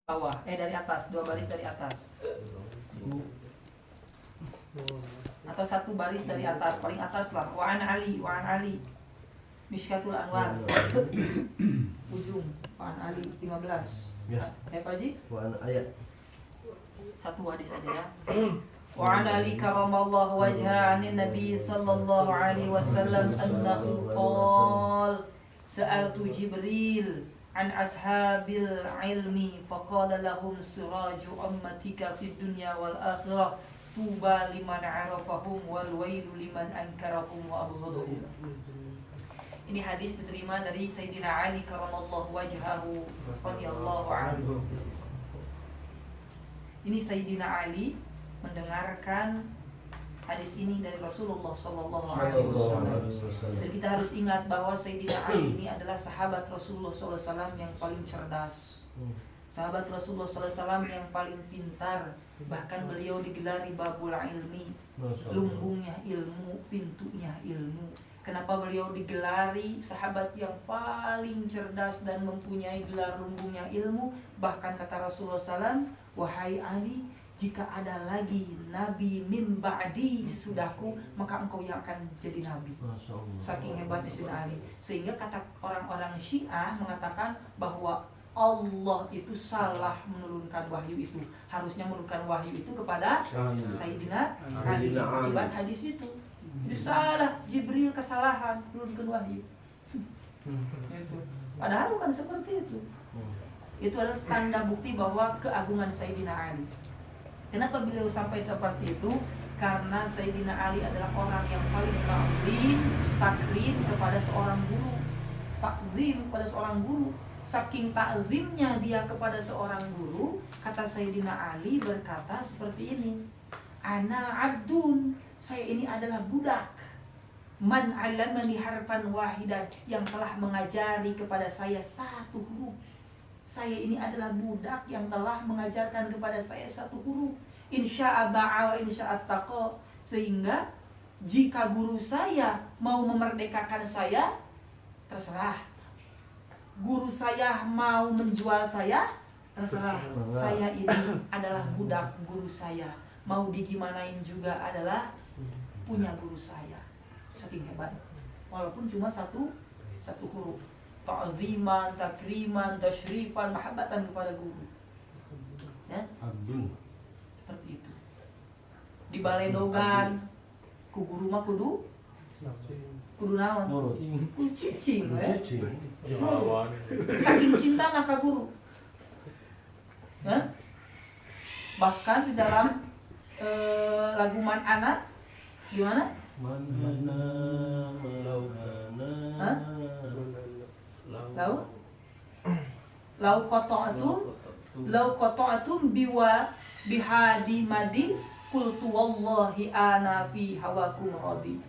bawah, dari atas, 2 baris dari atas. Atau 1 baris dari atas, paling atas lah. Wa an Ali. Mishkatul Anwar. Ujung, Wa an Ali 15. Ya, Pak Ji? Wa an ayat. 1 hadis aja ya. Wa an Ali karamallahu wajha anin Nabi sallallahu alaihi wasallam annahu qala sa'altu Jibril an ashabil ilmi faqala lahum siraju ummatika fid dunya wal akhirah tuba liman arafahum wal wailu liman ankarahum wa abghadahum. Ini hadis diterima dari Sayyidina Ali karamallahu wajhahu radhiyallahu anhu. Ini Sayyidina Ali mendengarkan hadis ini dari Rasulullah sallallahu alaihi wasallam. Dan kita harus ingat bahwa Sayyidina Ali ini adalah sahabat Rasulullah sallallahu alaihi wasallam yang paling cerdas. Sahabat Rasulullah sallallahu alaihi wasallam yang paling pintar. Bahkan beliau digelari babul ilmi, lumbungnya ilmu, pintunya ilmu. Kenapa beliau digelari sahabat yang paling cerdas dan mempunyai gelar lumbungnya ilmu? Bahkan kata Rasulullah SAW, wahai Ali, jika ada lagi nabi min ba'di sesudahku, maka engkau yang akan jadi nabi. Saking hebatnya Sayyidina Ali. Sehingga kata orang-orang Syiah mengatakan bahwa Allah itu salah menurunkan wahyu itu. Harusnya menurunkan wahyu itu kepada Sayyidina Ali akibat hadis itu. Itu salah, Jibril kesalahan menurunkan wahyu. Padahal bukan seperti itu. Itu adalah tanda bukti bahwa keagungan Sayyidina Ali. Kenapa beliau sampai seperti itu? Karena Sayyidina Ali adalah orang yang paling takrim kepada seorang guru. Takzim kepada seorang guru. Saking takzimnya dia kepada seorang guru, kata Sayyidina Ali berkata seperti ini, ana abdun, saya ini adalah budak, man alamani harfan wahidan, yang telah mengajari kepada saya 1 huruf. Saya ini adalah budak yang telah mengajarkan kepada saya 1 huruf. Insya'a ba'a wa insya'a taqa. Sehingga jika guru saya mau memerdekakan saya, terserah. Guru saya mau menjual saya, terserah. Saya ini adalah budak guru saya. Mau digimanain juga adalah punya guru saya. Saking hebat. Walaupun cuma satu huruf. Ta'ziman, takriman, tasyrifan, mahabbatan kepada guru. Ya? Seperti itu. Di Baledogan, ku guru mah kudu naon? Kudu cicing, saking cinta ka guru. Bahkan di dalam lagu Man Ana gimana? Lau qata'atum biwa bihadi madi qultu wallahi ana fi hawakum radi.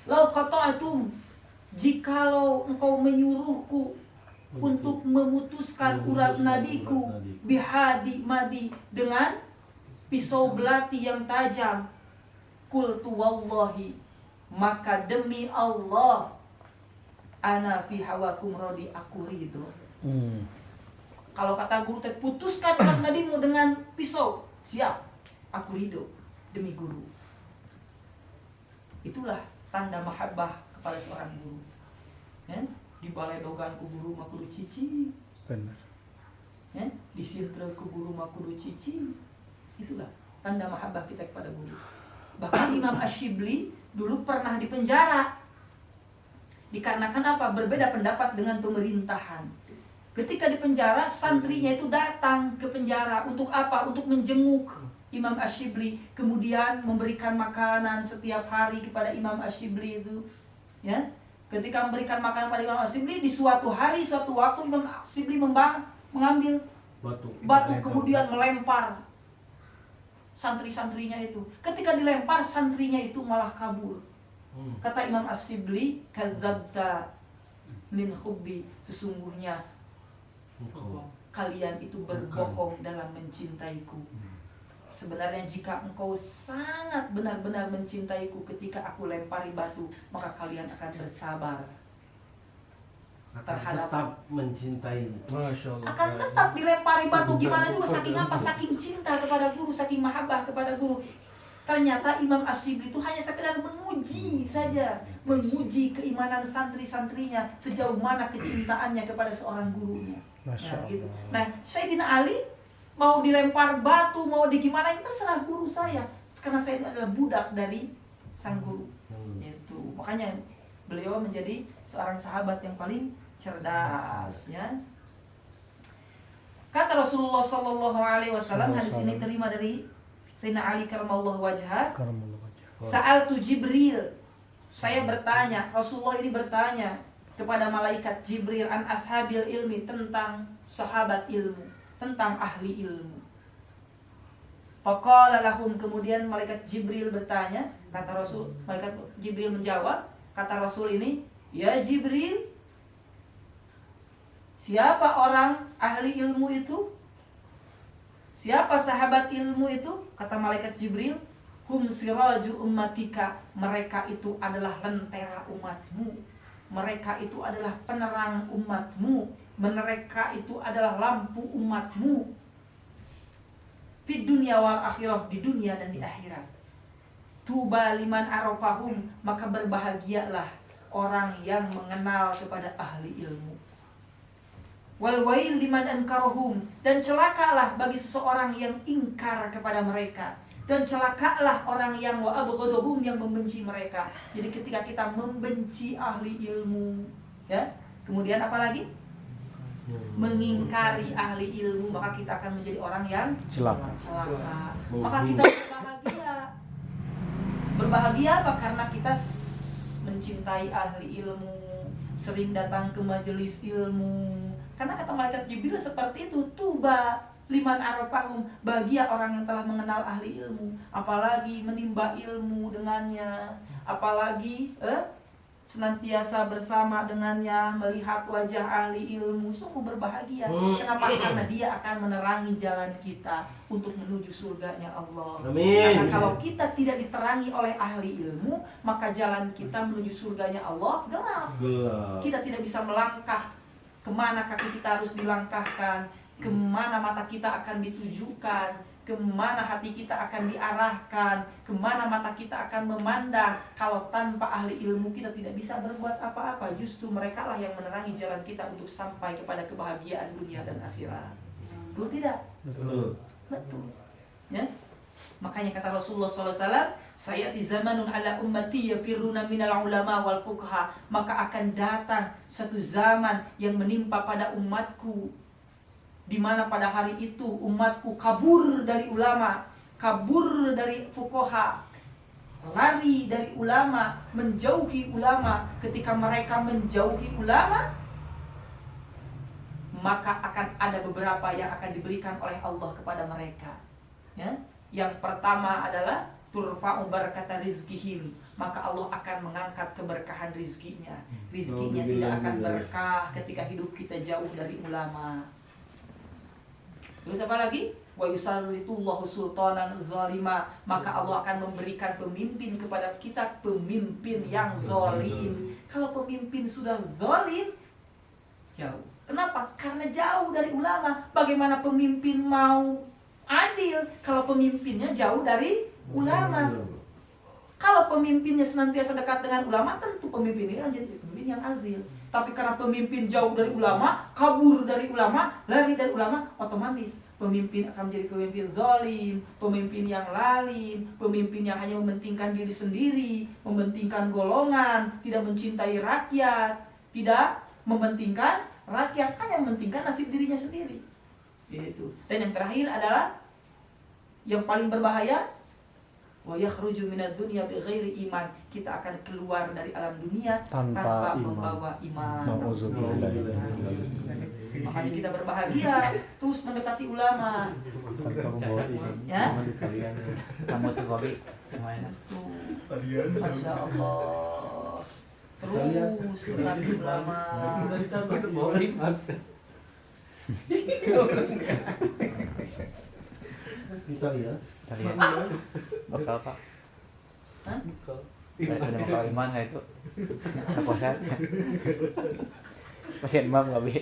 Lau qata'atum, jikalau engkau menyuruhku untuk memutuskan urat nadiku bihadi madi dengan pisau belati yang tajam, qultu wallahi, maka demi Allah, ana fi hawakum radi, aku ridho. Kalau kata guru teh, putuskan urat nadimu dengan pisau, siap, aku ridho demi guru. Itulah tanda mahabbah kepada seorang guru. Di Baledogan ku guru mah kudu cici. Benar. Di Sintra ku guru mah kudu cici. Itulah tanda mahabbah kita kepada guru. Bahkan Imam Ash-Shibli dulu pernah dipenjara. Dikarenakan apa? Berbeda pendapat dengan pemerintahan. Ketika dipenjara, santrinya itu datang ke penjara untuk apa? Untuk menjenguk Imam Ash-Shibli, kemudian memberikan makanan setiap hari kepada Imam Ash-Shibli itu. Ya, ketika memberikan makanan pada Imam Ash-Shibli, di suatu hari, suatu waktu Imam Ash-Shibli mengambil batu kemudian melempar santri-santrinya itu. Ketika dilempar, santrinya itu malah kabur. Kata Imam Ash-Shibli, kadzabta min hubbi, sesungguhnya kalian itu berbohong dalam mencintaiku. Sebenarnya jika engkau sangat benar-benar mencintaiku, ketika aku lempari batu, maka kalian akan bersabar. terhadap tetap mencintai. Masya Allah. akan tetap dilempari batu gimana juga, saking apa, saking cinta kepada guru, saking mahabbah kepada guru. Ternyata Imam Asyibli itu hanya sekedar menguji saja, menguji keimanan santri-santrinya sejauh mana kecintaannya kepada seorang gurunya. Nah, gitu. Nah, Sayyidina Ali mau dilempar batu, mau digimanain, terserah guru saya, karena saya adalah budak dari sang guru. Itu makanya beliau menjadi seorang sahabat yang paling cerdas, ya. Kata Rasulullah Sallallahu Alaihi Wasallam, hadis ini terima dari Sayyidina Ali karamallahu wajhah. Sa'altu Jibril, saya bertanya, Rasulullah ini bertanya kepada malaikat Jibril an ashabil ilmi, tentang sahabat ilmu, tentang ahli ilmu. Faqala lahum, kemudian malaikat Jibril bertanya, kata Rasul, malaikat Jibril menjawab, kata Rasul ini, ya Jibril, siapa orang ahli ilmu itu? Siapa sahabat ilmu itu? Kata malaikat Jibril, hum siraju ummatika, mereka itu adalah lentera umatmu, mereka itu adalah penerang umatmu, mereka itu adalah lampu umatmu, di dunia wal akhirah, di dunia dan di akhirat. Tuba liman arafahum, maka berbahagialah orang yang mengenal kepada ahli ilmu. Wal wail liman ankarahum, dan celakalah bagi seseorang yang ingkar kepada mereka, dan celakalah orang yang wa abghaduhum, yang membenci mereka. Jadi ketika kita membenci ahli ilmu, ya, kemudian apa lagi? Mengingkari ahli ilmu, maka kita akan menjadi orang yang celaka. Maka kita berbahagia. Berbahagia apa? Karena kita mencintai ahli ilmu, sering datang ke majelis ilmu. Karena kata malaikat Jibril seperti itu, tuba liman arafahum, bahagia orang yang telah mengenal ahli ilmu, apalagi menimba ilmu dengannya, apalagi senantiasa bersama dengannya, melihat wajah ahli ilmu, sungguh berbahagia. Kenapa? Karena dia akan menerangi jalan kita untuk menuju surganya Allah. Amin. Karena kalau kita tidak diterangi oleh ahli ilmu, maka jalan kita menuju surganya Allah gelap. Kita tidak bisa melangkah kemana kaki kita harus dilangkahkan, kemana mata kita akan ditujukan, kemana hati kita akan diarahkan, kemana mata kita akan memandang. Kalau tanpa ahli ilmu kita tidak bisa berbuat apa-apa. Justru mereka lah yang menerangi jalan kita untuk sampai kepada kebahagiaan dunia dan akhirat. Betul tidak? Betul. Betul. Ya? Makanya kata Rasulullah SAW, sayati zamanun ala ummati yafiruna minal ulama wal fuqaha, maka akan datang satu zaman yang menimpa pada umatku, di mana pada hari itu umatku kabur dari ulama, kabur dari fuqaha, lari dari ulama, menjauhi ulama. Ketika mereka menjauhi ulama, maka akan ada beberapa yang akan diberikan oleh Allah kepada mereka, ya. Yang pertama adalah turfa'u barakata rizkihim, maka Allah akan mengangkat keberkahan rizkinya. Rizkinya tidak akan berkah ketika hidup kita jauh dari ulama. Terus apa lagi? Wa yusallitullahu sultanan zalima, maka Allah akan memberikan pemimpin kepada kita, pemimpin yang zalim. Kalau pemimpin sudah zalim, jauh. Kenapa? Karena jauh dari ulama. Bagaimana pemimpin mau adil kalau pemimpinnya jauh dari ulama? Kalau pemimpinnya senantiasa dekat dengan ulama, tentu pemimpin ini akan jadi pemimpin yang adil. Tapi karena pemimpin jauh dari ulama, kabur dari ulama, lari dari ulama, otomatis pemimpin akan menjadi pemimpin zalim, pemimpin yang lalim, pemimpin yang hanya mementingkan diri sendiri, mementingkan golongan, tidak mencintai rakyat, tidak mementingkan rakyat, hanya mementingkan nasib dirinya sendiri. Itu. Dan yang terakhir adalah yang paling berbahaya, wa yakhruju minad dunya bighairi iman, kita akan keluar dari alam dunia tanpa membawa iman. Makanya kita berbahagia terus mendekati ulama. Ya? Kamu tuh kopi gimana? Masya Allah. Terus mendekati ulama. Kita ya. Kalian bakal pak. Hah? Ada bakal iman nggak itu? Apa saja? Masih demam nggak bi?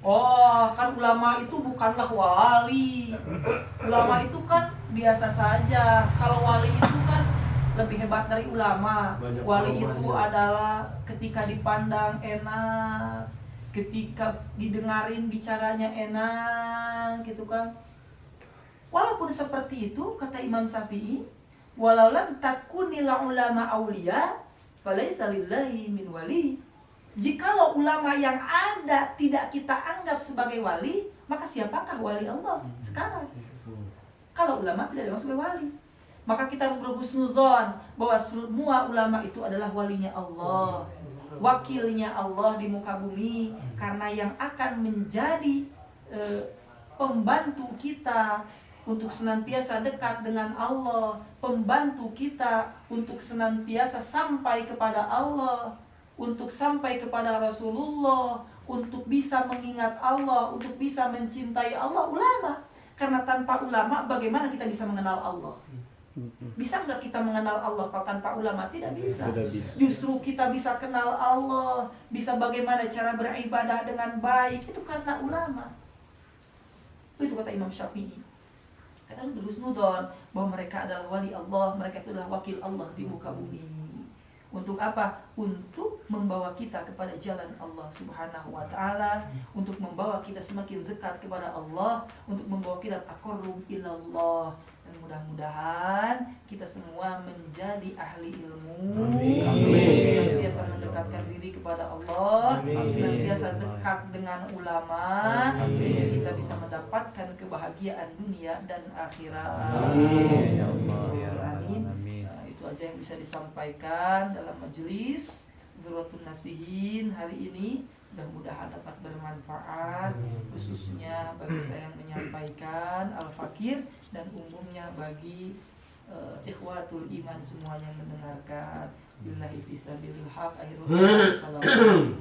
Oh, kan ulama itu bukanlah wali. Ulama itu kan biasa saja. Kalau wali itu kan lebih hebat dari ulama. Banyak Wali ulama, itu ya. adalah ketika dipandang enak, ketika didengarin bicaranya enak, gitu kan. Walaupun seperti itu, kata Imam Syafi'i, walau lam takunil ulama auliya, falaisa lillahi min wali. Jikalau ulama yang ada tidak kita anggap sebagai wali, maka siapakah wali Allah sekarang? Kalau ulama tidak dimaksud sebagai wali, maka kita harus berhusnuzon bahwa semua ulama itu adalah walinya Allah, wakilnya Allah di muka bumi, karena yang akan menjadi pembantu kita untuk senantiasa dekat dengan Allah, pembantu kita untuk senantiasa sampai kepada Allah, untuk sampai kepada Rasulullah, untuk bisa mengingat Allah, untuk bisa mencintai Allah, ulama. Karena tanpa ulama bagaimana kita bisa mengenal Allah? Bisa nggak kita mengenal Allah kalau tanpa ulama? Tidak bisa. Tidak bisa. Justru kita bisa kenal Allah, bisa bagaimana cara beribadah dengan baik, itu karena ulama. Itu kata Imam Syafi'i. Kita harus berhusnudon bahwa mereka adalah wali Allah, mereka itu adalah wakil Allah di muka bumi. Untuk apa? Untuk membawa kita kepada jalan Allah Subhanahu wa ta'ala, untuk membawa kita semakin dekat kepada Allah, untuk membawa kita taqarrub ilallah. Dan mudah-mudahan kita semua menjadi ahli ilmu, senantiasa mendekatkan diri kepada Allah, senantiasa dekat dengan ulama, sehingga kita bisa mendapatkan kebahagiaan dunia dan akhirat. Amin ya Allah ya Amin. Amin. Nah, itu aja yang bisa disampaikan dalam majelis Zurwatun Nasihin hari ini. Mudah-mudahan dapat bermanfaat, khususnya bagi saya yang menyampaikan Al-Fakir, dan umumnya bagi ikhwatul iman semuanya yang mendengarkan. Billahi fisabilil haq. Akhirul kalam. Assalamualaikum